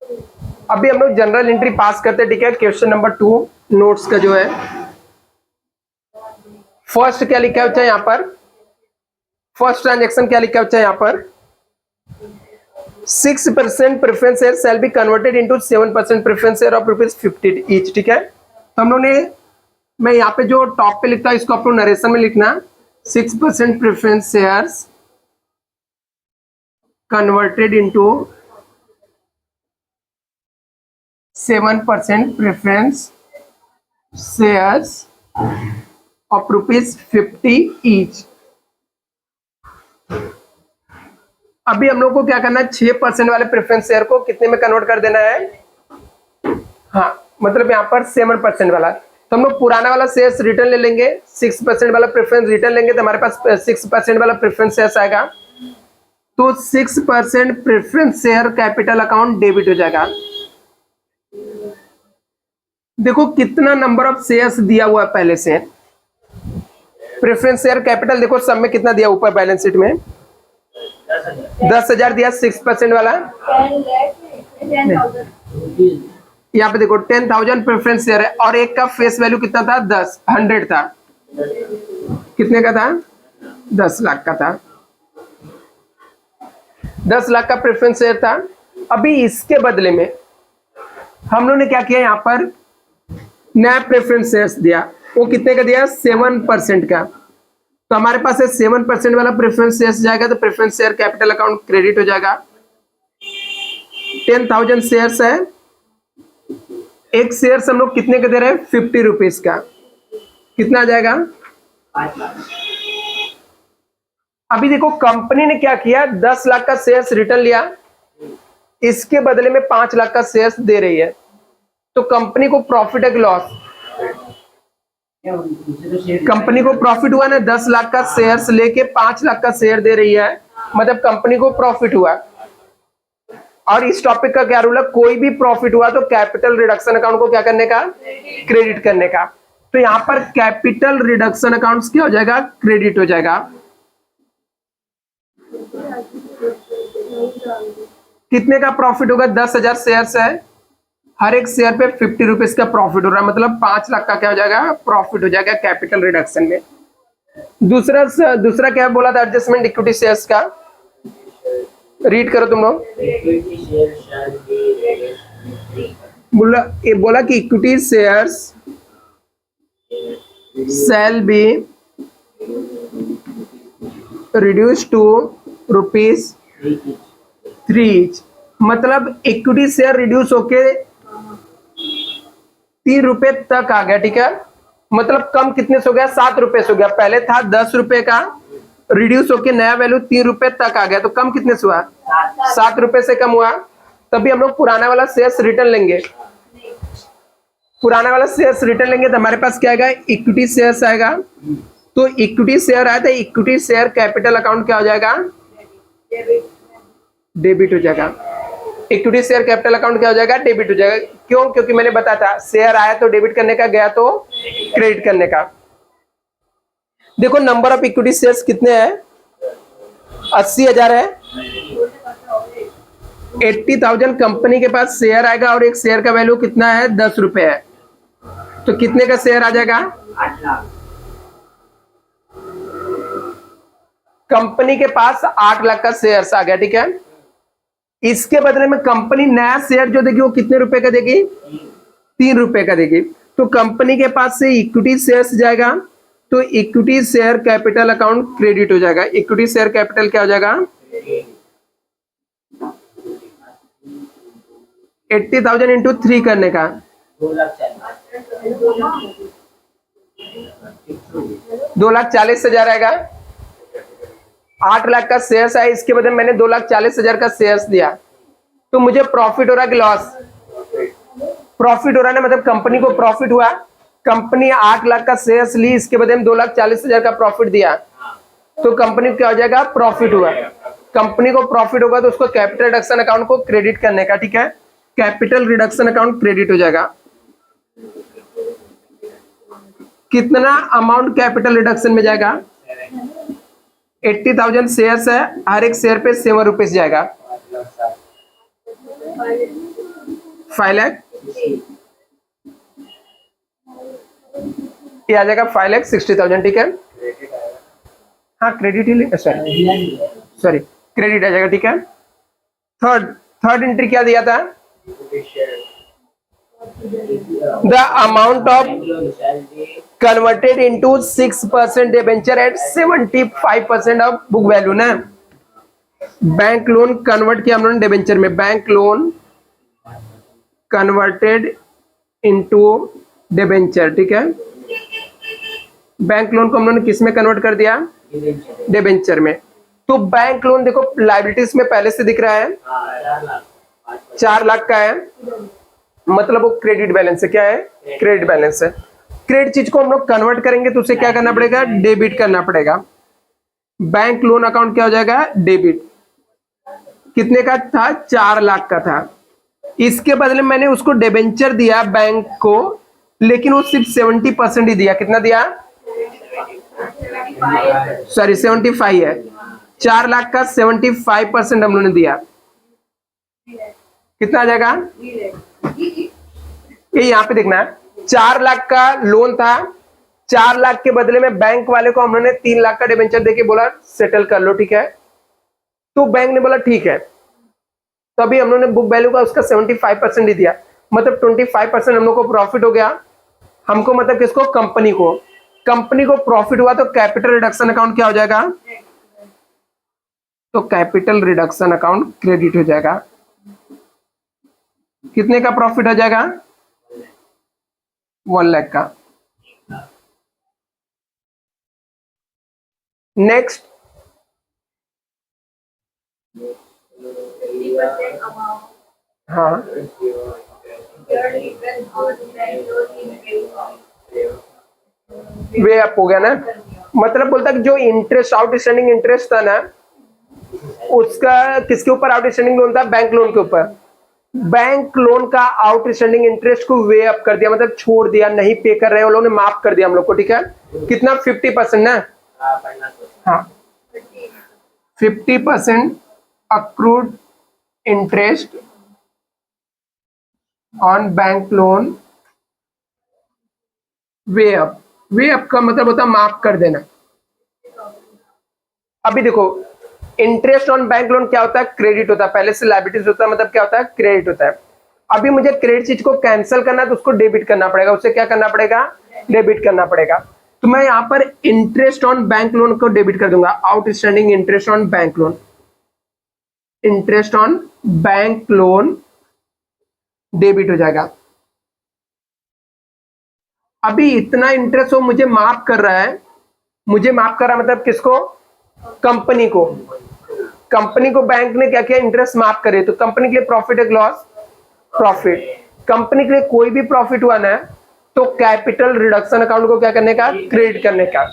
अभी हम लोग जनरल एंट्री पास करते हैं, ठीक है। क्वेश्चन नंबर 2 नोट्स का जो है, फर्स्ट क्या लिखा है यहाँ पर, फर्स्ट ट्रांजेक्शन क्या लिखा है यहाँ पर, 6% preference share shall be converted into 7% preference share of ₹50 each, ठीक है। तो हम लोग ने, मैं यहाँ पे जो टॉप पे लिखता हूँ इसको आप लोग नरेशन में लिखना, 6% preference shares converted into 7% preference shares of ₹50 each. अभी हम लोग को क्या करना है, 6% वाले प्रेफरेंस शेयर को कितने में कन्वर्ट कर देना है, हाँ मतलब यहाँ पर 7% वाला। तो हम लोग पुराना वाला शेयर्स रिटर्न ले लेंगे, 6% वाला प्रेफरेंस रिटर्न लेंगे, तो हमारे पास 6% वाला प्रेफरेंस शेयर्स आएगा। तो 6% preference share capital account debit हो जाएगा। देखो कितना नंबर ऑफ शेयर्स दिया हुआ है पहले से, प्रेफरेंस शेयर कैपिटल देखो सब में कितना दिया ऊपर बैलेंस शीट में, 10,000 दिया 6% वाला। यहाँ पे देखो 10,000 प्रेफरेंस शेयर है और एक का फेस वैल्यू कितना था, 100 था। कितने का था, 10 लाख का था, 10 लाख का प्रेफरेंस शेयर था। अभी इसके बदले में हम लोग ने क्या किया, यहाँ पर नया प्रेफरेंस शेयर्स दिया। वो कितने का दिया, 7% का। तो हमारे पास है 7% वाला प्रेफरेंस शेयर्स जाएगा, तो preference share capital account credit हो जाएगा। 10,000 शेयर्स है, एक शेयर्स हम लोग कितने का दे रहे हैं, ₹50 का। कितना आ जाएगा, अभी देखो कंपनी ने क्या किया, 10 लाख का शेयर्स रिटर्न लिया, इसके बदले में 5 लाख का शेयर्स दे रही है। तो कंपनी को प्रॉफिट है कि लॉस, कंपनी को प्रॉफिट हुआ ना, 10 लाख का शेयर्स लेके 5 लाख का शेयर दे रही है, मतलब कंपनी को प्रॉफिट हुआ। और इस टॉपिक का क्या रूल है, कोई भी प्रॉफिट हुआ तो कैपिटल रिडक्शन अकाउंट को क्या करने का, क्रेडिट करने का। तो यहां पर कैपिटल रिडक्शन अकाउंट्स क्या हो जाएगा, क्रेडिट हो जाएगा। कितने का प्रॉफिट होगा, 10,000 शेयर्स है, हर एक शेयर पे ₹50 का प्रॉफिट हो रहा है, मतलब 5 लाख का क्या हो जाएगा, प्रॉफिट हो जाएगा कैपिटल रिडक्शन में। दूसरा क्या बोला था एडजस्टमेंट इक्विटी शेयर्स का, रीड करो तुम लोग। बोला कि equity shares shall be reduce to ₹3 each, मतलब इक्विटी शेयर रिड्यूस होके ₹3 तक आ गया, ठीक है। मतलब कम कितने से हो गया, ₹7 से हो गया। पहले था ₹10 का, रिड्यूस होके नया वैल्यू ₹3 तक आ गया, तो कम कितने से हुआ, ₹7 से कम हुआ। तभी हम लोग पुराना वाला शेयर्स रिटर्न लेंगे, पुराना वाला शेयर्स रिटर्न लेंगे तो हमारे पास क्या आएगा, इक्विटी शेयर्स आएगा। तो इक्विटी शेयर आया था, इक्विटी शेयर कैपिटल अकाउंट क्या हो जाएगा, डेबिट हो जाएगा। इक्विटी शेयर कैपिटल अकाउंट क्या हो जाएगा, डेबिट हो जाएगा। क्यों, क्योंकि मैंने बताया था शेयर आया तो डेबिट करने का, गया तो क्रेडिट करने का। देखो नंबर ऑफ इक्विटी शेयर्स कितने हैं, 80,000 है। 80,000 कंपनी के पास शेयर आएगा और एक शेयर का वैल्यू कितना है, ₹10 है। तो कितने का शेयर आ जाएगा, 8 लाख। कंपनी के पास 8 लाख का शेयर आ गया, ठीक है। इसके बदले में कंपनी नया शेयर जो देगी वो कितने रुपए का देगी, ₹3 का देगी। तो कंपनी के पास से इक्विटी शेयर्स जाएगा, तो equity share capital account credit हो जाएगा। इक्विटी शेयर कैपिटल क्या हो जाएगा, 80,000 इंटू 3 करने का, 2,40,000 आएगा। 8 लाख का शेयर्स है, इसके बदले मैंने 2,40,000 का शेयर्स दिया, तो मुझे प्रॉफिट हो रहा है कि लॉस, प्रॉफिट हो रहा है ना, मतलब कंपनी को प्रॉफिट हुआ। कंपनी 8 लाख का शेयर्स ली, इसके बदले में 2,40,000 का प्रॉफिट दिया, तो कंपनी को क्या हो जाएगा, प्रॉफिट हुआ। कंपनी को प्रॉफिट होगा तो उसको कैपिटल रिडक्शन अकाउंट को क्रेडिट करने का, ठीक है। कैपिटल रिडक्शन अकाउंट क्रेडिट हो जाएगा। कितना अमाउंट कैपिटल रिडक्शन में जाएगा, 80,000 शेयर्स है, हर एक शेयर पे ₹7 जाएगा। 5 लाख, ये आ जाएगा 5,60,000, ठीक है। हाँ क्रेडिट ही ले, सॉरी क्रेडिट आ जाएगा, ठीक है। थर्ड एंट्री क्या दिया था? The amount of converted into 6% debenture at 75% of book value ना। बैंक लोन कन्वर्ट किया हम लोगों ने डिबेंचर में, bank loan converted into debenture, ठीक है। बैंक लोन को हम लोगों ने किस में कन्वर्ट कर दिया? डिबेंचर में। तो बैंक लोन देखो लायबिलिटीज में पहले से दिख रहा है 4 लाख का है, मतलब वो क्रेडिट बैलेंस है। क्या है? क्रेडिट बैलेंस है। क्रेडिट चीज को हम लोग कन्वर्ट करेंगे तो उसे क्या करना पड़ेगा? डेबिट करना पड़ेगा। बैंक लोन अकाउंट क्या हो जाएगा? डेबिट। कितने का था? 4 लाख का था। इसके बदले मैंने उसको डिबेंचर दिया बैंक को, लेकिन वो सिर्फ 70% ही दिया। कितना दिया? सॉरी 75 है। 4 लाख का 75% हम लोगों ने दिया। कितना आ जाएगा? ये यहाँ पे देखना है, 4 लाख का लोन था, 4 लाख के बदले में बैंक वाले को हम लोगों ने 3 लाख का डिबेंचर देके बोला सेटल कर लो, ठीक है। तो बैंक ने बोला ठीक है, तो अभी हम लोगों ने बुक वैल्यू का उसका 75% ही दिया, मतलब 25% हम लोग को प्रॉफिट हो गया। हमको मतलब किसको? कंपनी को। कंपनी को प्रॉफिट हुआ तो कैपिटल रिडक्शन अकाउंट क्या हो जाएगा? तो कैपिटल रिडक्शन अकाउंट क्रेडिट हो जाएगा। कितने का प्रॉफिट हो जाएगा? 1 लाख का। नेक्स्ट, हाँ वे अप हो गया ना, मतलब बोलता कि जो इंटरेस्ट आउटस्टैंडिंग इंटरेस्ट था ना, उसका किसके ऊपर आउटस्टैंडिंग लोन था? बैंक लोन के ऊपर। बैंक लोन का आउटस्टैंडिंग इंटरेस्ट को वे अप कर दिया, मतलब छोड़ दिया, नहीं पे कर रहे, वो लोगों ने माफ कर दिया हम लोग को, ठीक है। कितना? 50% ना। हाँ 50% accrued interest on bank loan way up. Way up का मतलब होता है माफ कर देना। अभी देखो इंटरेस्ट ऑन बैंक लोन क्या होता है? क्रेडिट होता है, पहले से लायबिलिटीज होता है, मतलब क्या होता है? क्रेडिट होता है। अभी मुझे क्रेडिट चीज को कैंसिल करना है तो उसको डेबिट करना पड़ेगा। उसे क्या करना पड़ेगा? डेबिट करना पड़ेगा। तो मैं यहां पर इंटरेस्ट ऑन बैंक लोन को डेबिट कर दूंगा, outstanding interest on bank loan. Interest on bank loan debit हो जाएगा। अभी इतना इंटरेस्ट वो मुझे माफ कर रहा है, मुझे माफ कर रहा है मतलब किसको? कंपनी को। कंपनी को बैंक ने क्या किया? इंटरेस्ट माफ करे, तो कंपनी के लिए प्रॉफिट है लॉस? प्रॉफिट। कंपनी के लिए कोई भी प्रॉफिट हुआ ना, तो कैपिटल रिडक्शन अकाउंट को क्या करने का? क्रेडिट करने का।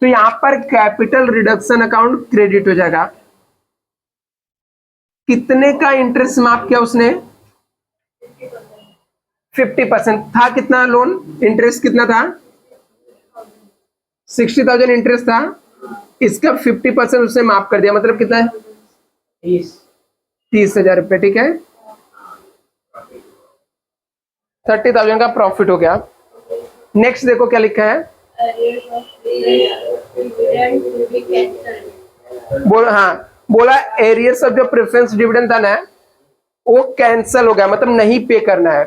तो यहां पर कैपिटल रिडक्शन अकाउंट क्रेडिट हो जाएगा। कितने का इंटरेस्ट माफ किया उसने? 50% था। कितना लोन इंटरेस्ट कितना था? 60,000 इंटरेस्ट था, इसका 50% उसने माफ कर दिया, मतलब कितना है? 30,000 रुपए, ठीक है। 30,000 का प्रॉफिट हो गया। नेक्स्ट देखो क्या लिखा है, बोला एरियर्स ऑफ जो प्रेफरेंस डिविडेंड था ना, वो कैंसिल हो गया, मतलब नहीं पे करना है।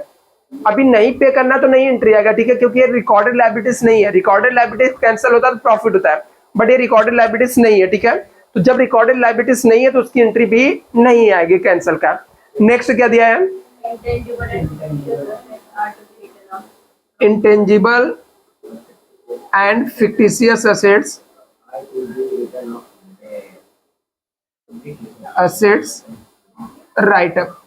अभी नहीं पे करना तो नहीं एंट्री आएगा, ठीक है, क्योंकि ये रिकॉर्डेड लायबिलिटीज नहीं है। रिकॉर्डेड लायबिलिटीज कैंसिल होता है तो प्रॉफिट होता है, बट ये रिकॉर्डेड लायबिलिटीज नहीं है, ठीक है। तो जब रिकॉर्डेड लायबिलिटीज नहीं है तो उसकी एंट्री भी नहीं आएगी कैंसिल का। नेक्स्ट क्या दिया है? Intangible and fictitious assets, assets right up.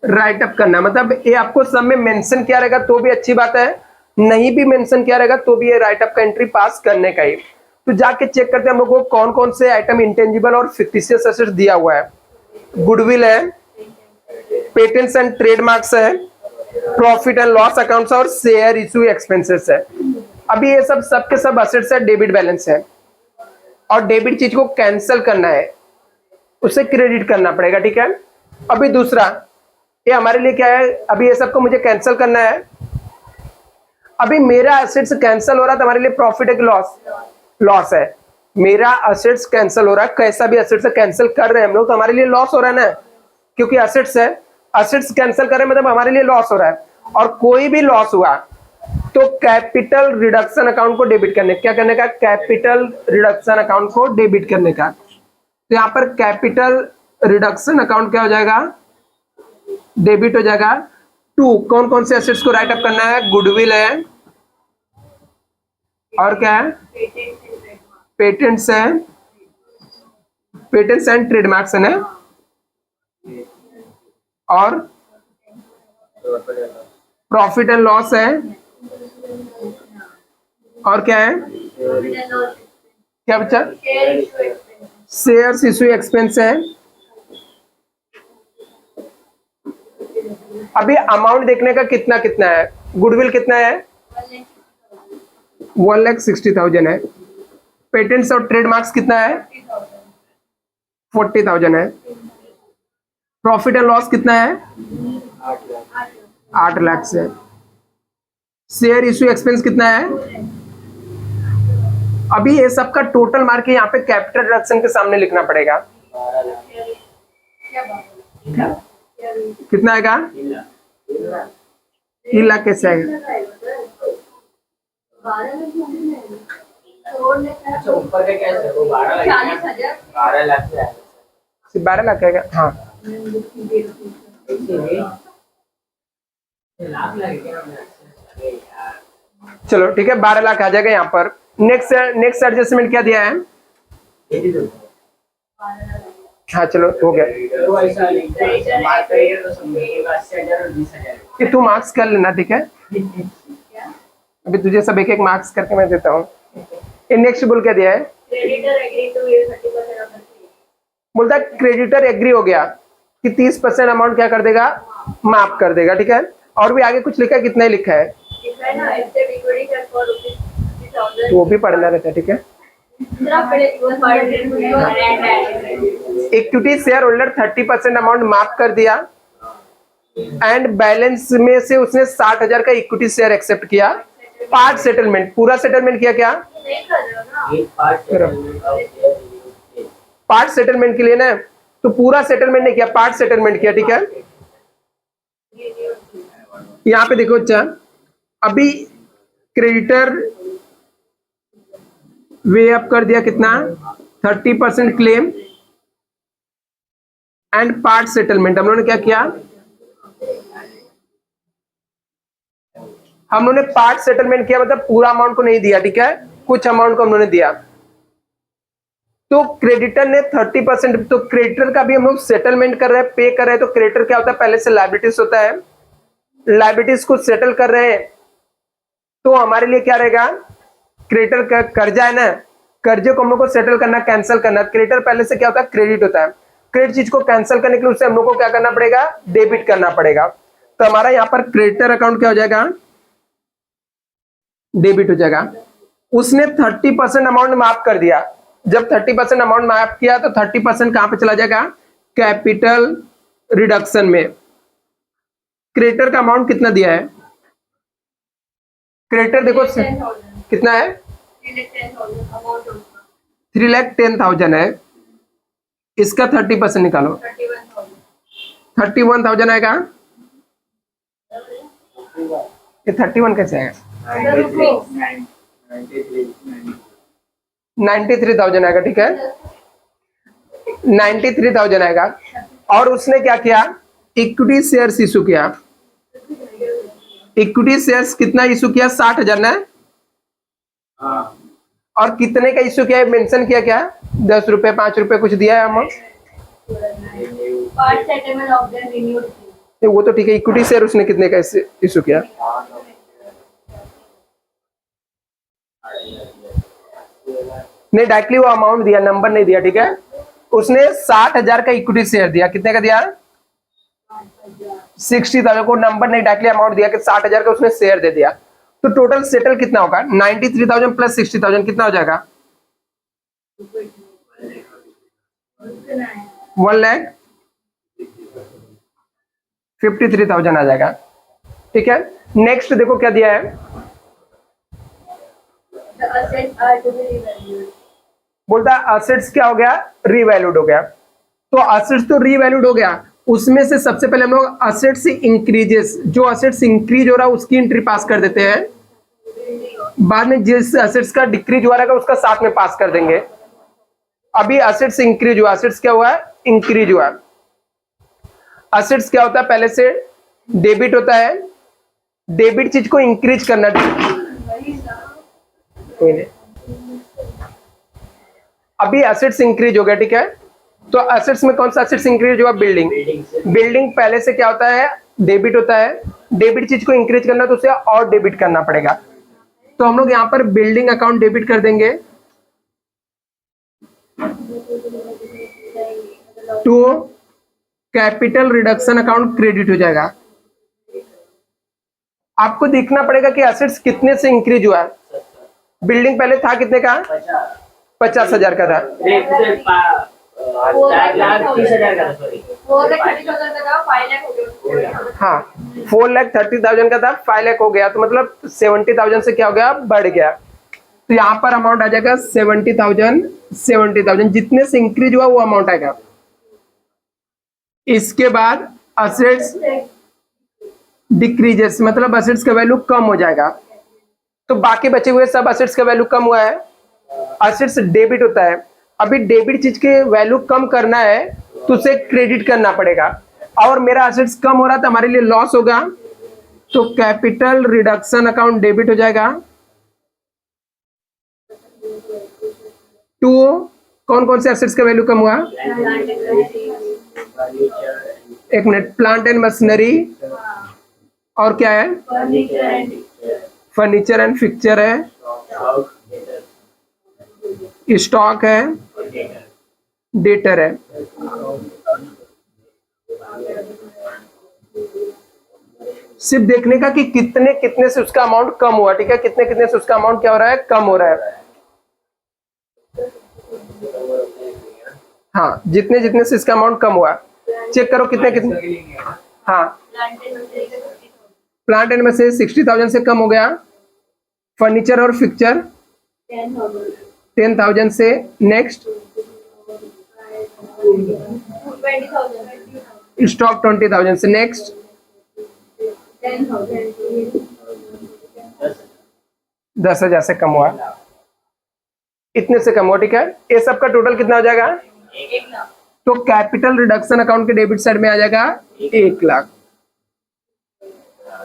Right up करना मतलब ये आपको सब में मेंशन किया रहेगा तो भी अच्छी बात है, नहीं भी मेंशन किया रहेगा तो भी ये राइट अप का एंट्री पास करने का ही। तो जाके चेक करते हैं हम लोग को कौन कौन से आइटम इंटेंजिबल और फिक्टिशियस एसेट्स दिया हुआ है। गुडविल है, पेटेंट्स एंड ट्रेडमार्क्स है, प्रॉफिट एंड लॉस अकाउंट्स और शेयर इशू एक्सपेंसेस है। अभी ये सब सबके सब असेट्स है, डेबिट बैलेंस है। और डेबिट चीज को कैंसिल करना है, उसे क्रेडिट करना पड़ेगा, ठीक है। अभी दूसरा, ये हमारे लिए क्या है, अभी ये सबको मुझे कैंसिल करना है। अभी मेरा एसेट्स कैंसिल हो रहा है तो हमारे लिए प्रॉफिट है कि लॉस? लॉस है। मेरा एसेट्स कैंसिल हो रहा है, कैसा भी एसेट्स कैंसिल कर रहे हैं हम लोग तो हमारे लिए लॉस हो रहा है ना, क्योंकि एसेट्स है, एसेट्स कैंसिल कर रहे हैं मतलब हमारे लिए लॉस हो रहा है। और कोई भी लॉस हुआ तो कैपिटल रिडक्शन अकाउंट को डेबिट करने, क्या करने का? कैपिटल रिडक्शन अकाउंट को डेबिट करने का। तो यहाँ पर कैपिटल रिडक्शन अकाउंट क्या हो जाएगा? डेबिट हो जाएगा। टू, कौन कौन से एसेट्स को राइट अप करना है? गुडविल है, और क्या है? पेटेंट्स है, पेटेंट्स एंड ट्रेडमार्क्स है ना, और प्रॉफिट एंड लॉस है, और क्या है? क्या बच्चा? शेयर्स इशू एक्सपेंस है। अभी अमाउंट देखने का कितना कितना है? गुडविल कितना है? 1,60,000 है। पेटेंट्स और ट्रेडमार्क्स कितना है? 40,000 है। प्रॉफिट एंड लॉस कितना है? 8 लाख से। शेयर इशू एक्सपेंस कितना है? अभी ये सबका टोटल मार के यहाँ पे कैपिटल रिडक्शन के सामने लिखना पड़ेगा। कितना आएगा? 3 लाख कैसे आएगा? ऊपर के कैसे? वो 12 लाख से आएगा। सिर्फ 12 लाख आएगा? हाँ, चलो ठीक है, 12 लाख आ जाएगा यहाँ पर। नेक्स्ट एडजस्टमेंट क्या दिया है? हाँ चलो हो गया। कि तू मार्क्स कर लेना, ठीक है। अभी तुझे सब एक एक मार्क्स करके मैं देता हूँ। नेक्स्ट बोल क्या दिया है? बोलता है क्रेडिटर एग्री हो गया कि 30% अमाउंट क्या कर देगा? माफ कर देगा, ठीक है। और भी आगे कुछ लिखा है? कितना ही लिखा है? तो वो भी पढ़ना रहता है, ठीक है। इक्विटी शेयर होल्डर 30% अमाउंट माफ कर दिया एंड बैलेंस में से उसने 60,000 का इक्विटी शेयर एक्सेप्ट किया। पार्ट सेटलमेंट, पूरा सेटलमेंट किया क्या? पार्ट सेटलमेंट के लिए ना, तो पूरा सेटलमेंट नहीं किया, पार्ट सेटलमेंट किया, ठीक है। यहाँ पे देखो अच्छा, अभी क्रेडिटर वे अप कर दिया कितना? 30% क्लेम एंड पार्ट सेटलमेंट। हम लोगों ने क्या किया? हम लोगों ने पार्ट सेटलमेंट किया, मतलब पूरा अमाउंट को नहीं दिया, ठीक है, कुछ अमाउंट को हम लोगों ने दिया। तो क्रेडिटर ने 30%, तो क्रेडिटर का भी हम लोग सेटलमेंट कर रहे हैं, पे कर रहे हैं। तो क्रेडिटर क्या होता है? पहले से लायबिलिटीज होता है, लायबिलिटीज को सेटल कर रहे हैं। तो हमारे लिए क्या रहेगा? क्रेडिटर का कर्जा है ना, कर्जे को हम लोग को सेटल करना, कैंसिल करना। क्रेडिटर पहले से क्या होता है? क्रेडिट होता है। क्रेडिट चीज को कैंसिल करने के लिए उसे हम लोग को क्या करना पड़ेगा? डेबिट करना पड़ेगा। तो हमारा यहाँ पर क्रेडिटर अकाउंट क्या हो जाएगा? डेबिट हो जाएगा। उसने 30% अमाउंट माफ कर दिया। जब 30% अमाउंट माफ किया तो 30% कहां पे चला जाएगा? कैपिटल रिडक्शन में। क्रेडिटर का अमाउंट कितना दिया है? क्रेडिटर देखो कितना है? 3,10,000 है। इसका 30% निकालो, 31,000 आएगा। ये 31 कैसे आएगा? 93,000 आएगा, ठीक है, 93,000 आएगा। और उसने क्या किया? इक्विटी शेयर्स इशू किया। इक्विटी शेयर्स कितना इशू किया? 60,000 ना। और कितने का इशू किया है मेंशन किया क्या? 10 रुपए 5 रुपए कुछ दिया है अमाउंट? वो तो ठीक है। इक्विटी शेयर उसने कितने का इशू किया? नहीं, डायरेक्टली वो अमाउंट दिया, नंबर नहीं दिया, ठीक है। उसने 60,000 का इक्विटी शेयर दिया। कितने का दिया? 60,000 को नंबर नहीं, डायरेक्टली अमाउंट दिया कि 60,000 का उसने शेयर दे दिया। तो टोटल सेटल कितना होगा? 93,000 प्लस 60,000 कितना हो जाएगा? 1,53,000 आ जाएगा। ठीक है, नेक्स्ट देखो क्या दिया है, The assets are to be revalued. बोलता है असेट्स क्या हो गया, रीवैल्यूड हो गया। तो असेट्स तो रीवैल्यूड हो गया, उसमें से सबसे पहले हम लोग असेट्स इंक्रीजेस, जो असेट्स इंक्रीज हो रहा है उसकी एंट्री पास कर देते हैं, बाद में जिस असेट्स का डिक्रीज हुआ रहेगा उसका साथ में पास कर देंगे। अभी असेट्स इंक्रीज हुआ, असेट्स क्या हुआ, इंक्रीज हुआ। असेट्स क्या होता है, पहले से डेबिट होता है, डेबिट चीज को इंक्रीज करना, कोई नहीं, अभी असेट्स इंक्रीज हो गया। ठीक है, तो असेट्स में कौन सा असेट्स इंक्रीज हुआ, बिल्डिंग। बिल्डिंग पहले से क्या होता है, डेबिट होता है, डेबिट चीज को इंक्रीज करना तो उसे और डेबिट करना पड़ेगा। तो हम लोग यहां पर बिल्डिंग अकाउंट डेबिट कर देंगे to capital reduction account credit हो जाएगा। आपको देखना पड़ेगा कि असेट्स कितने से इंक्रीज हुआ है। बिल्डिंग पहले था कितने का, 50,000 का था, 4,30,000 का था, सॉरी 4,30,000 का था, 5 लाख हो गया। हाँ 4,30,000 का था, 5 लाख हो गया, तो मतलब 70,000 से क्या हो गया, बढ़ गया। तो यहाँ पर अमाउंट आ जाएगा 70,000, जितने से इंक्रीज हुआ वो अमाउंट आएगा। इसके बाद असेट्स डिक्रीजेस, मतलब असेट्स का वैल्यू कम हो जाएगा। तो बाकी बचे हुए सब असेट्स का वैल्यू कम हुआ है, असेट्स डेबिट होता है। अभी डेबिट चीज के वैल्यू कम करना है तो उसे क्रेडिट करना पड़ेगा, और मेरा असेट्स कम हो रहा था, हमारे लिए लॉस होगा, तो कैपिटल रिडक्शन अकाउंट डेबिट हो जाएगा टू कौन कौन से असेट्स का वैल्यू कम हुआ, एक मिनट, प्लांट एंड मशीनरी, और क्या है, फर्नीचर एंड फिक्चर है, स्टॉक है, डेटर है। सिर्फ देखने का कि कितने कितने से उसका अमाउंट कम हुआ। ठीक है, कितने कितने से उसका अमाउंट क्या हो रहा है, कम हो रहा है। हाँ, जितने जितने से इसका अमाउंट कम हुआ, चेक करो कितने कितने। हाँ, प्लांट एंड मशीनरी 60,000 से कम हो गया, फर्नीचर और फिक्चर 10,000 से, नेक्स्ट 20,000, स्टॉक 20,000 से, नेक्स्ट 10,000 से कम हुआ, इतने से कम हुआ। ठीक है, ये सब का टोटल कितना हो जाएगा, 1 लाख। तो कैपिटल रिडक्शन अकाउंट के डेबिट साइड में आ जाएगा 1 लाख।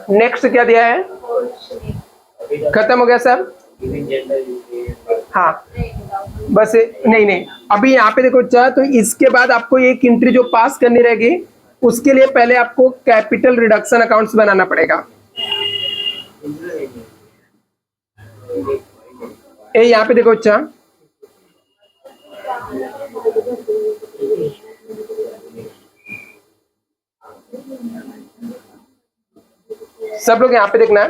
नेक्स्ट क्या दिया है, खत्म हो गया सब। हाँ बस नहीं नहीं, अभी यहाँ पे देखो अच्छा, तो इसके बाद आपको एक एंट्री जो पास करनी रहेगी, उसके लिए पहले आपको कैपिटल रिडक्शन अकाउंट्स बनाना पड़ेगा। ये यहाँ पे देखो अच्छा, सब लोग यहाँ पे देखना है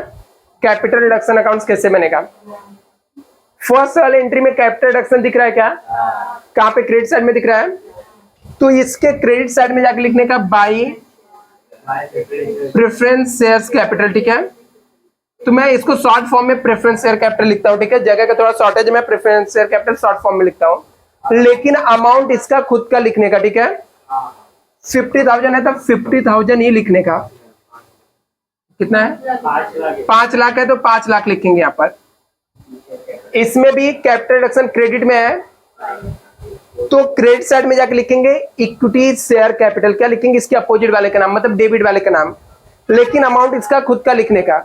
कैपिटल रिडक्शन अकाउंट्स कैसे बनेगा। फर्स्ट वाले एंट्री में कैपिटल रिडक्शन दिख रहा है क्या, कहाँ पे, क्रेडिट साइड में दिख रहा है, तो इसके क्रेडिट साइड में जाकर लिखने का बाई प्रेफरेंस शेयर्स कैपिटल। ठीक है, तो मैं इसको शॉर्ट फॉर्म में प्रेफरेंस शेयर कैपिटल लिखता हूँ। ठीक है, जगह का थोड़ा शॉर्टेज है, मैं preference share capital short form में लिखता हूँ, लेकिन अमाउंट इसका खुद का लिखने का। ठीक है, 50,000 है तो 50,000 ही लिखने का। कितना है, 5 लाख है तो 5 लाख लिखेंगे यहाँ पर। इसमें भी कैपिटल रिडक्शन क्रेडिट में है, तो क्रेडिट साइड में जाके लिखेंगे इक्विटी शेयर कैपिटल। क्या लिखेंगे, इसके अपोजिट वाले का नाम, मतलब डेबिट वाले का नाम, लेकिन अमाउंट इसका खुद का लिखने का।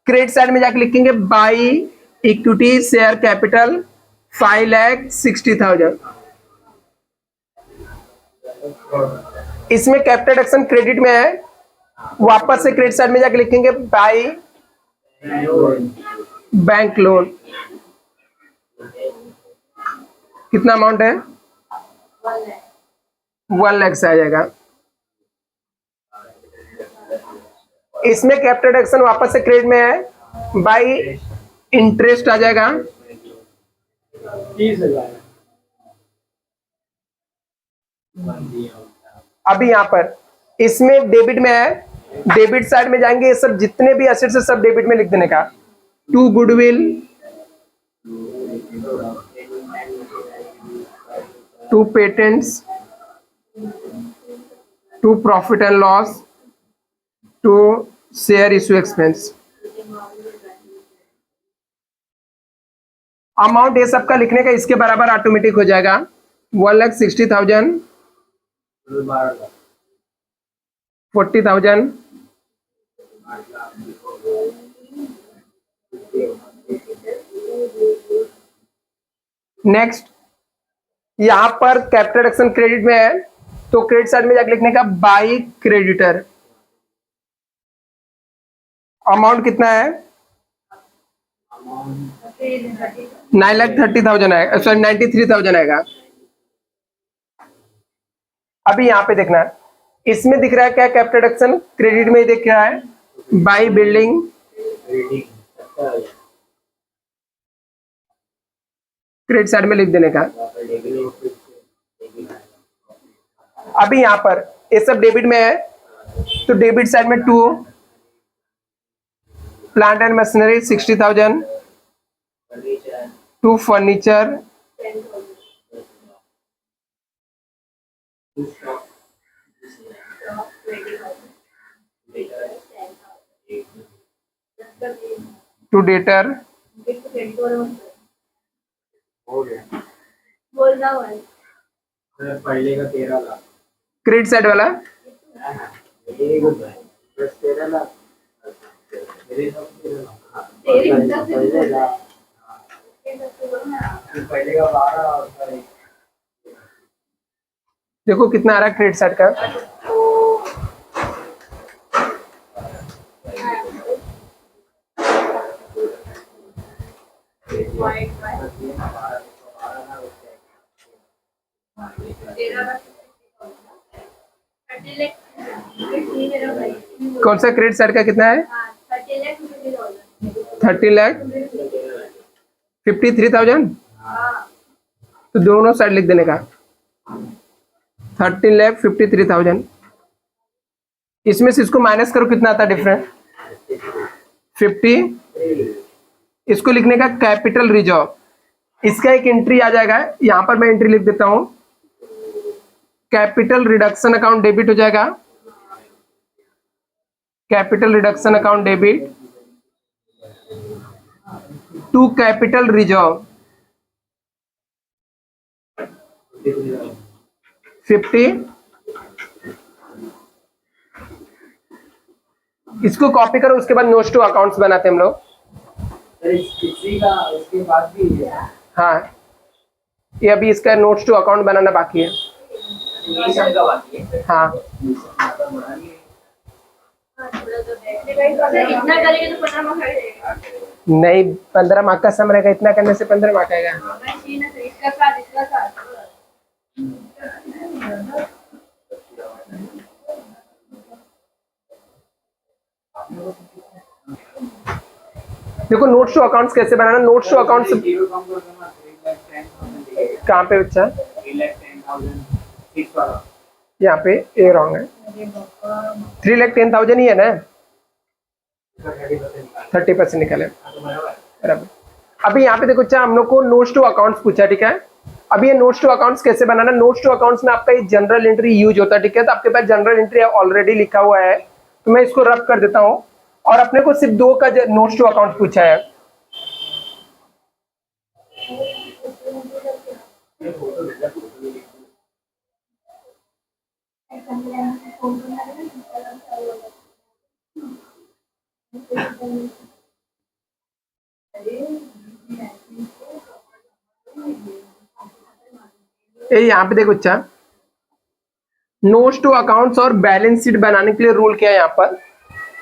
क्रेडिट साइड में जाके लिखेंगे बाई इक्विटी शेयर कैपिटल 5,60,000। इसमें कैपिटल रिडक्शन क्रेडिट में है, वापस से क्रेडिट साइड में जाके लिखेंगे बाई बैंक लोन। कितना अमाउंट है, 1 लाख से आ जाएगा। इसमें कैपिटल रिडक्शन वापस से क्रेडिट में है, बाई इंटरेस्ट आ जाएगा अभी यहाँ पर इसमें डेबिट में है, डेबिट साइड में जाएंगे, ये सब जितने भी एसेट्स है सब डेबिट में लिख देने का। To goodwill, to patents, to profit and loss, to share issue expense. Amount ये सबका लिखने का इसके बराबर ऑटोमेटिक हो जाएगा 1,60,000, 40,000, नेक्स्ट यहां पर कैपिटल एक्शन क्रेडिट में है तो क्रेडिट साइड में जाकर लिखने का बाई क्रेडिटर। अमाउंट कितना है 9,30,000 आएगा, सॉरी 93,000 आएगा। अभी यहां पे देखना है, इसमें दिख रहा है क्या कैपिटल एक्शन क्रेडिट में दिख रहा है बाई बिल्डिंग, क्रेडिट साइड में लिख देने का। अभी यहां पर ये सब डेबिट में है तो डेबिट साइड में to plant and machinery 60,000, to furniture, to debtor, पहले का 13 लाख क्रेडिट साइड वाला बस 13 लाख पहले का 12 और देखो कितना आ रहा है क्रेडिट साइड का। कौन सा क्रेडिट साइड का कितना है 30,53,000, तो दोनों साइड लिख देने का 13,53,000। इसमें से इसको माइनस करो कितना आता है डिफरेंस 50, इसको लिखने का कैपिटल रिजर्व। इसका एक एंट्री आ जाएगा, यहां पर मैं एंट्री लिख देता हूं, कैपिटल रिडक्शन अकाउंट डेबिट हो जाएगा, capital reduction account debit to capital reserve 50। इसको कॉपी करो, उसके बाद नोट्स टू अकाउंट्स बनाते हैं हम लोग। इसी का इसके बाद भी है। हाँ, ये अभी इसका नोट्स टू अकाउंट बनाना बाकी है। ये सब का बाकी है। हाँ, इतना करेंगे तो 15 मार्क्स आएगा। नहीं 15 मार्क का सम रहेगा, इतना करने से 15 मार्क आएगा। इसका साथ देखो नोट्स टू अकाउंट्स कैसे बनाना, नोट्स टू अकाउंट्स जीरो कम कर देना 3,10,000 कहाँ पे बच्चा, 3,10,000 वाला यहाँ पे ए रॉन्ग है, 3,10,000 ही है ना, 30% निकले बराबर। अभी यहाँ पे देखो अच्छा, हम लोग को नोट्स टू अकाउंट्स पूछा, ठीक है। अभी ये नोट्स टू अकाउंट्स कैसे बनाना, नोट्स टू अकाउंट्स में आपका ये जनरल एंट्री यूज होता है, ठीक है। तो आपके पास जनरल एंट्री ऑलरेडी लिखा हुआ है, तो मैं इसको रब कर देता हूँ, और अपने को सिर्फ 2 का नोट्स टू अकाउंट्स पूछा है। ये यहाँ पे देखो अच्छा, नोट्स टू अकाउंट्स और बैलेंस शीट बनाने के लिए रूल क्या है यहाँ पर,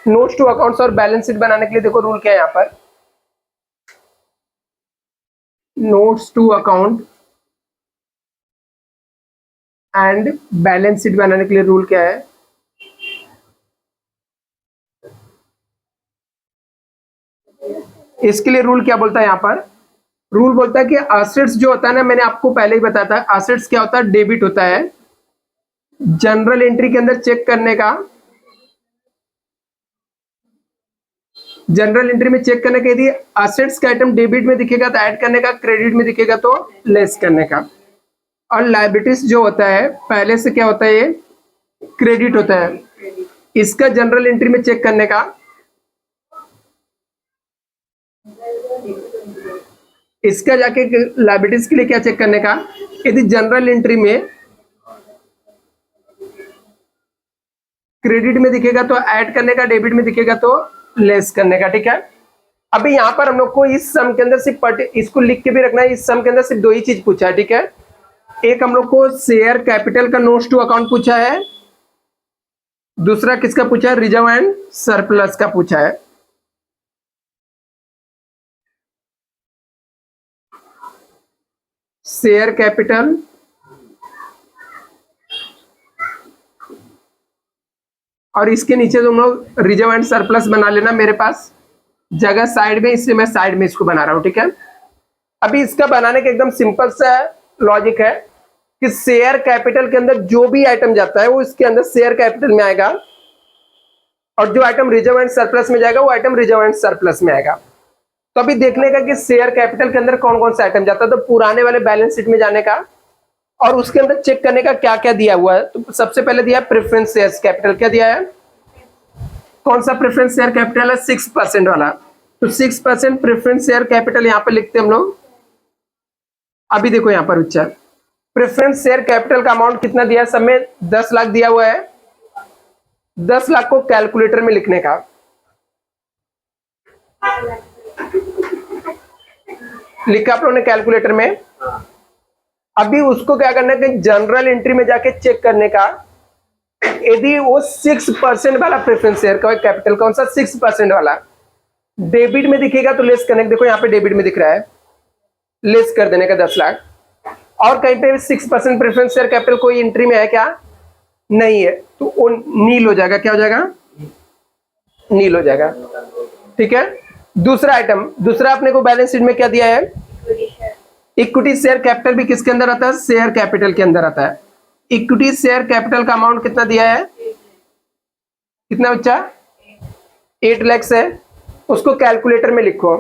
नोट्स टू अकाउंट्स और बैलेंस शीट बनाने के लिए देखो रूल क्या है यहाँ पर, notes to account and balance sheet बनाने के लिए रूल क्या है, इसके लिए रूल क्या बोलता है यहाँ पर, रूल बोलता है कि एसेट्स जो होता है ना, मैंने आपको पहले ही बताया था, एसेट्स क्या होता है, डेबिट होता है, जनरल एंट्री के अंदर चेक करने का, जनरल एंट्री में चेक करने के यदि असेट्स का आइटम डेबिट में दिखेगा तो ऐड करने का, क्रेडिट में दिखेगा तो लेस करने का। और लायबिलिटीज जो होता है पहले से क्या होता है, ये क्रेडिट होता है, इसका जनरल एंट्री में चेक करने का, इसका जाके लायबिलिटीज के लिए क्या चेक करने का, यदि जनरल एंट्री में क्रेडिट में दिखेगा तो ऐड करने का, डेबिट में दिखेगा तो लेस करने का। ठीक है, अभी यहां पर हम लोग को इस सम के अंदर सिर्फ इसको लिख के भी रखना है, इस सम के अंदर सिर्फ दो ही चीज पूछा है। ठीक है, एक हम लोग को शेयर कैपिटल का नोट्स टू अकाउंट पूछा है, दूसरा किसका पूछा है, रिजर्व एंड सरप्लस का पूछा है। शेयर कैपिटल और इसके नीचे तुम लोग रिजर्व एंड सरप्लस बना लेना, मेरे पास जगह साइड में, इसलिए मैं साइड में इसको बना रहा हूं। ठीक है, अभी इसका बनाने का एकदम सिंपल सा लॉजिक है कि शेयर कैपिटल के अंदर जो भी आइटम जाता है वो इसके अंदर शेयर कैपिटल में आएगा, और जो आइटम रिजर्व एंड सरप्लस में जाएगा वो आइटम रिजर्व एंड सरप्लस में आएगा। तो अभी देखने का कि शेयर कैपिटल के अंदर कौन कौन सा आइटम जाता है, तो पुराने वाले बैलेंस शीट में जाने का और उसके अंदर चेक करने का क्या क्या दिया हुआ है। तो सबसे पहले दिया प्रेफरेंस शेयर कैपिटल, क्या दिया है, कौन सा प्रेफरेंस शेयर कैपिटल है, 6% वाला। तो 6% प्रेफरेंस शेयर कैपिटल यहां पर लिखते हैं हम लोग। अभी देखो यहां पर बच्चा, प्रेफरेंस शेयर कैपिटल का अमाउंट कितना दिया है, सब में 10 लाख दिया हुआ है। 10 लाख को कैलकुलेटर में लिखने का, लिखा आप लोगों ने कैलकुलेटर में। अभी उसको क्या करना है कि जनरल एंट्री में जाके चेक करने का, यदि वो 6% वाला प्रेफरेंस शेयर का कैपिटल, कौन सा 6% वाला डेबिट में दिखेगा तो लेस करने का, देखो यहाँ पे डेबिट में दिख रहा है, लेस कर देने का 10 लाख। और कहीं पे 6% प्रेफरेंस शेयर कैपिटल कोई एंट्री में है क्या, नहीं है, तो वो नील हो जाएगा। क्या हो जाएगा, नील हो जाएगा। ठीक है, दूसरा आइटम, दूसरा अपने को बैलेंस शीट में क्या दिया है, इक्विटी शेयर कैपिटल भी किसके अंदर आता है, शेयर कैपिटल के अंदर आता है। इक्विटी शेयर कैपिटल का अमाउंट कितना दिया है, कितना बच्चा, 8 लाख है। उसको कैलकुलेटर में लिखो,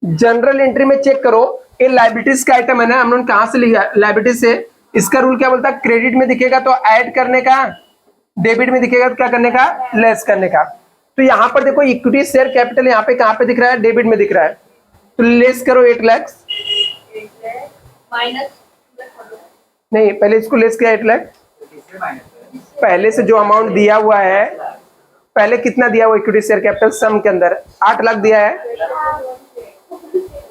जनरल एंट्री में चेक करो, ये लायबिलिटीज का आइटम है ना, हम लोगों ने कहां से लिखा, लायबिलिटीज से। इसका रूल क्या बोलता है, क्रेडिट में दिखेगा तो ऐड करने का, डेबिट में दिखेगा तो क्या करने का, लेस करने का। तो यहां पर देखो इक्विटी शेयर कैपिटल यहाँ पे कहां पे दिख रहा है, डेबिट में दिख रहा है, तो लेस करो 8 लाख, माइनस नहीं पहले इसको लेस किया 8 लाख, पहले से जो अमाउंट दिया हुआ है, पहले कितना दिया हुआ इक्विटी शेयर कैपिटल सम के अंदर 8 लाख दिया है,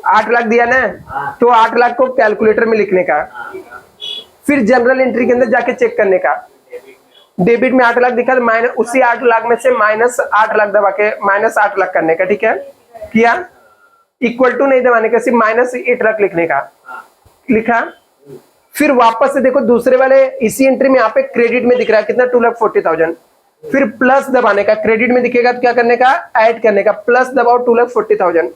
8 लाख दिया ना, तो 8 लाख को कैलकुलेटर में लिखने का, फिर जनरल एंट्री के अंदर जाके चेक करने का, डेबिट में 8 लाख दिखा तो माइनस, उसी 8 लाख में से माइनस 8 लाख दबा के माइनस 8 लाख करने का। ठीक है, किया, इक्वल टू नहीं दबाने का, सिर्फ माइनस 8 लाख लिखने का, लिखा। फिर वापस से देखो दूसरे वाले इसी एंट्री में यहाँ पे क्रेडिट में दिख रहा है कितना, 2,40,000, फिर प्लस दबाने का, क्रेडिट में दिखेगा तो क्या करने का, ऐड करने का, प्लस दबाओ 2,40,000।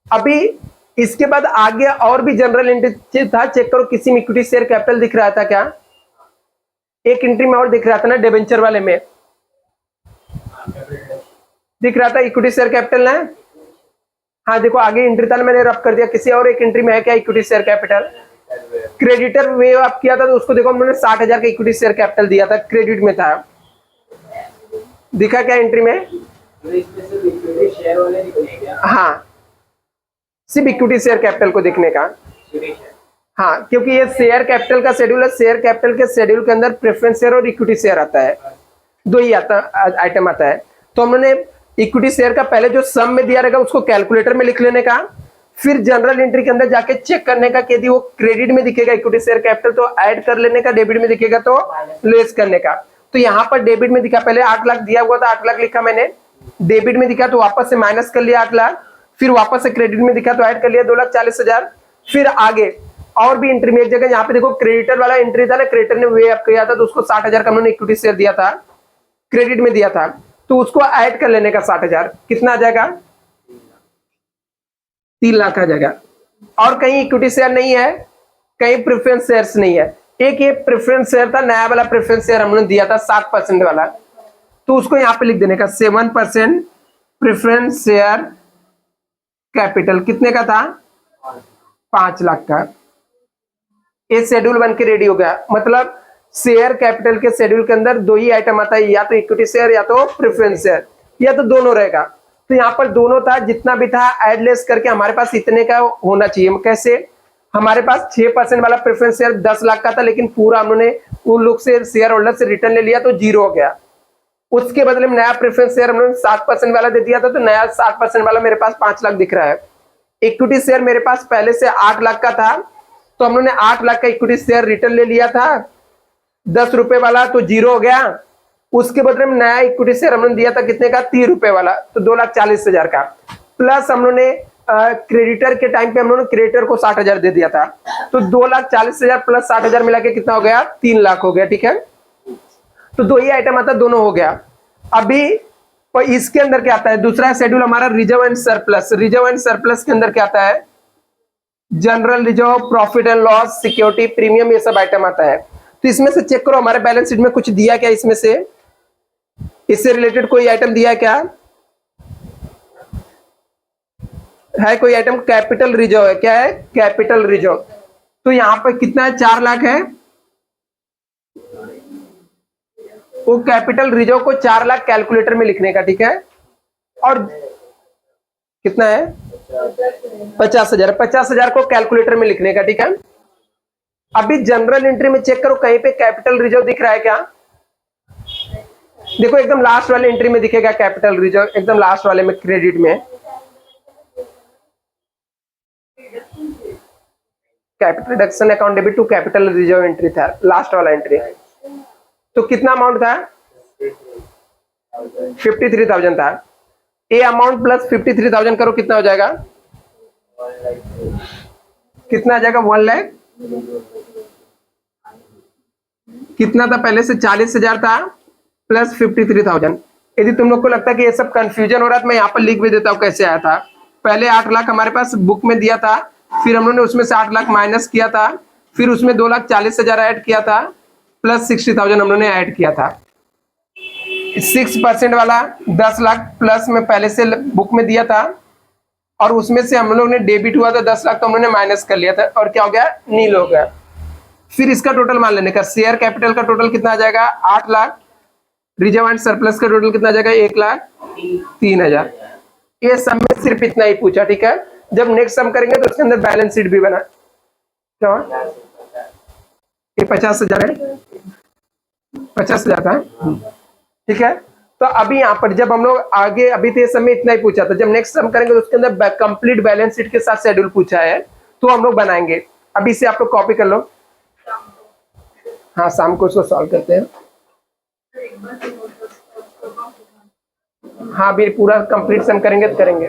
अभी इसके बाद आगे और भी जनरल एंट्री था, चेक करो किसी में इक्विटी शेयर कैपिटल दिख रहा था क्या, एक एंट्री में और दिख रहा था ना, डिबेंचर वाले में दिख रहा था इक्विटी शेयर कैपिटल ना। हाँ देखो आगे एंट्री था, मैंने रब कर दिया, किसी और एक एंट्री में है क्या इक्विटी शेयर कैपिटल, क्रेडिटर वे आप किया था तो उसको देखो हमने 60,000 का इक्विटी शेयर कैपिटल दिया था, क्रेडिट में था, दिखा क्या एंट्री में, हाँ सिर्फ इक्विटी शेयर कैपिटल को देखने का। हाँ क्योंकि ये शेयर कैपिटल का शेड्यूल है, शेयर कैपिटल के शेड्यूल के अंदर प्रेफरेंस शेयर और इक्विटी शेयर आता है, दो ही आइटम आता है। तो हमने इक्विटी शेयर का पहले जो सम में दिया रहेगा उसको कैलकुलेटर में लिख लेने का, फिर जनरल एंट्री के अंदर जाके चेक करने का कि यदि वो क्रेडिट में दिखेगा इक्विटी शेयर कैपिटल तो ऐड कर लेने का, डेबिट में दिखेगा तो लेस करने का। तो यहाँ पर डेबिट में दिखा, पहले 8 लाख दिया हुआ था, 8 लाख लिखा मैंने, डेबिट में दिखा तो वापस से माइनस कर लिया 8 लाख, फिर वापस से क्रेडिट में दिखा तो ऐड कर लिया 2,40,000। फिर आगे और भी एंट्री में एक जगह यहाँ पे देखो क्रेडिटर वाला एंट्री था ना, क्रेडिटर ने वे अप किया था तो उसको 60,000 का उन्होंने इक्विटी शेयर दिया था, क्रेडिट में दिया था, तो उसको ऐड कर लेने का 60,000, कितना आ जाएगा, 3 लाख आ जाएगा। और कहीं इक्विटी शेयर नहीं है, कहीं प्रेफरेंस शेयर्स नहीं है। एक ये प्रेफरेंस शेयर था, नया वाला प्रेफरेंस शेयर हमने दिया था 7% वाला, तो उसको यहाँ पे लिख देने का 7% प्रेफरेंस शेयर कैपिटल कितने का था, 5 लाख का। ये शेड्यूल बन के रेडी हो गया। मतलब शेयर कैपिटल के शेड्यूल के अंदर दो ही आइटम आता है, या तो इक्विटी शेयर या तो प्रेफरेंस शेयर, या तो दोनों रहेगा। तो यहाँ पर दोनों था, जितना भी था एड लेस करके हमारे पास इतने का होना चाहिए। कैसे, हमारे पास 6% वाला प्रेफरेंस शेयर 10 लाख का था, लेकिन पूरा हमने उन लोग से शेयर होल्डर से रिटर्न ले लिया तो 0 हो गया। उसके बदले में नया प्रेफरेंस शेयर हमने 7% वाला दे दिया था, तो नया 7% वाला मेरे पास 5 लाख दिख रहा है। इक्विटी शेयर मेरे पास पहले से 8 लाख का था, तो हमने 8 लाख का इक्विटी शेयर रिटर्न ले लिया था, 10 रुपए वाला, तो 0 हो गया। उसके बदले में नया इक्विटी शेयर हमने दिया था कितने का, 30 रुपए वाला, तो 2,40,000 का। प्लस हमने क्रेडिटर के टाइम पे हमने क्रेडिटर को 60,000 दे दिया था, तो 2,40,000 प्लस 60,000 मिला के कितना हो गया, 3 लाख हो गया। ठीक है, तो दो ही आइटम आता, दोनों हो गया। अभी इसके अंदर क्या आता है, दूसरा शेड्यूल हमारा reserve and surplus. Reserve and surplus के अंदर क्या आता है, general reserve, profit and loss, security premium, ये सब आइटम आता है। तो इसमें से चेक करो हमारे बैलेंस शीट में कुछ दिया क्या, इसमें से इससे रिलेटेड कोई आइटम दिया क्या है, कोई आइटम कैपिटल रिजर्व है, क्या है, कैपिटल रिजर्व। तो यहां पर कितना है, 4 लाख है। वो कैपिटल रिजर्व को 4 लाख कैलकुलेटर में लिखने का। ठीक है, और कितना है, 50,000, 50,000 को कैलकुलेटर में लिखने का। ठीक है, अभी जनरल एंट्री में चेक करो कहीं पे कैपिटल रिजर्व दिख रहा है क्या, देखो एकदम लास्ट वाले एंट्री में दिखेगा कैपिटल रिजर्व, एकदम लास्ट वाले में क्रेडिट में capital reduction account debit to capital reserve entry था, लास्ट वाला एंट्री। तो कितना अमाउंट था, 53,000 था। ए अमाउंट प्लस 53,000 करो, कितना हो जाएगा, कितना आ जाएगा, 1 लाख। कितना था पहले से, 40,000 था प्लस 53,000। यदि तुम लोग को लगता है कि ये सब कंफ्यूजन हो रहा है, तो मैं यहाँ पर लिख भी देता हूँ कैसे आया था। पहले 8 लाख हमारे पास बुक में दिया था, फिर हम लोगों ने उसमें से 8 लाख माइनस किया था, फिर उसमें 2,40,000 ऐड किया था, प्लस 60,000 हम लोगों ने ऐड किया था। 6% वाला 10 लाख प्लस में पहले से बुक में दिया था, और उसमें से हम लोग ने डेबिट हुआ था 10 लाख, तो हम लोगों ने माइनस कर लिया था, और क्या हो गया, नील हो गया। फिर इसका टोटल मान लेने का, शेयर कैपिटल का टोटल कितना आ जाएगा, 8 लाख। रिजर्व एंड सरप्लस का टोटल कितना आ जाएगा, 1,03,000। ये सम में सिर्फ इतना ही पूछा। ठीक है, जब नेक्स्ट सम करेंगे तो उसके अंदर बैलेंस शीट भी बना, क्या ये 50,000 है, 50,000 था। ठीक है, तो अभी यहाँ पर जब हम लोग आगे, अभी तो ये समय इतना ही पूछा था, जब नेक्स्ट सम करेंगे तो उसके अंदर कंप्लीट बैलेंस शीट के साथ शेड्यूल पूछा है, तो हम लोग बनाएंगे। अभी से आप लोग कॉपी कर लो, हाँ शाम को उसको सॉल्व करते हैं। हाँ, भी पूरा कंप्लीट सम करेंगे तो करेंगे।